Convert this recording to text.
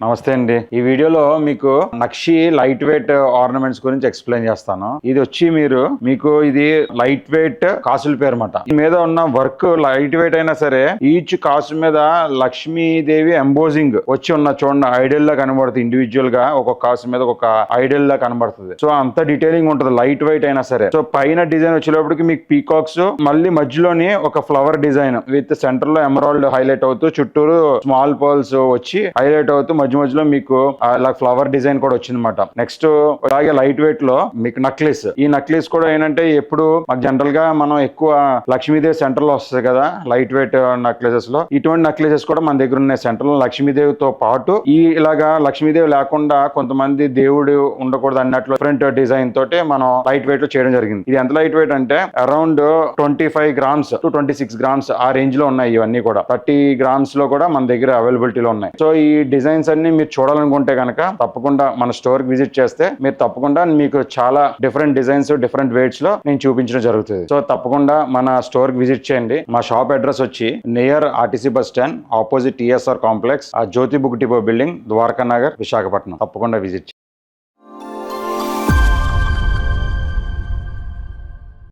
నమస్తే అండి. ఈ వీడియోలో మీకు నక్షి లైట్ వెయిట్ ఆర్నమెంట్స్ గురించి ఎక్స్ప్లెయిన్ చేస్తాను. ఇది వచ్చి మీకు ఇది లైట్ వెయిట్ కాసుల పేరు అన్నమాట. ఈ మీద ఉన్న వర్క్ లైట్ వెయిట్ అయినా సరే ఈచ్ కాసు మీద లక్ష్మీదేవి ఎంబోజింగ్ వచ్చి ఉన్న చూడండి, ఐడియల్ లా కనబడుతుంది. ఇండివిజువల్ గా ఒక్కొక్క కాసు మీద ఒక ఐడియల్ లా కనబడుతుంది. సో అంత డీటెయిలింగ్ ఉంటుంది లైట్ వెయిట్ అయినా సరే. సో పైన డిజైన్ వచ్చేటప్పటికి మీకు పీకాక్స్, మళ్ళీ మధ్యలోని ఒక ఫ్లవర్ డిజైన్ విత్ సెంటర్ లో ఎమరాల్డ్ హైలైట్ అవుతూ చుట్టూరు స్మాల్ పర్ల్స్ వచ్చి హైలైట్ అవుతూ మధ్య మీకు అలా ఫ్లవర్ డిజైన్ కూడా వచ్చింది అనమాట. నెక్స్ట్ అలాగే లైట్ వెయిట్ లో మీకు నక్లెస్. ఈ నక్లెస్ కూడా ఏంటంటే ఎప్పుడు మాకు జనరల్ గా మనం ఎక్కువ లక్ష్మీదేవి సెంటర్ లో వస్తుంది కదా లైట్ వెయిట్ నక్లెసెస్ లో. ఇటువంటి నక్లెసెస్ కూడా మన దగ్గర ఉన్నాయి సెంటర్ లో. లక్ష్మీదేవితో పాటు ఈ ఇలాగా లక్ష్మీదేవి లేకుండా కొంతమంది దేవుడు ఉండకూడదు అన్నట్లు డిఫరెంట్ డిజైన్ తోటి మనం లైట్ వెయిట్ లో చేయడం జరిగింది. ఇది ఎంత లైట్ వెయిట్ అంటే అరౌండ్ 25 grams to 26 grams ఆ రేంజ్ లో ఉన్నాయి. ఇవన్నీ కూడా 30 grams లో కూడా మన దగ్గర అవైలబిలిటీలో ఉన్నాయి. సో ఈ డిజైన్స్ అన్ని మీరు చూడాలనుకుంటే కనుక తప్పకుండా మన స్టోర్ కి విజిట్ చేస్తే మీరు తప్పకుండా మీకు చాలా డిఫరెంట్ డిజైన్స్ డిఫరెంట్ వెయిట్స్ లో నేను చూపించడం జరుగుతుంది. సో తప్పకుండా మన స్టోర్ కి విజిట్ చేయండి. మా షాప్ అడ్రస్ వచ్చి near RTC bus stand opposite TSR complex, ఆ Jyoti book depot building, Dwaraka Nagar, Visakhapatnam. తప్పకుండా విజిట్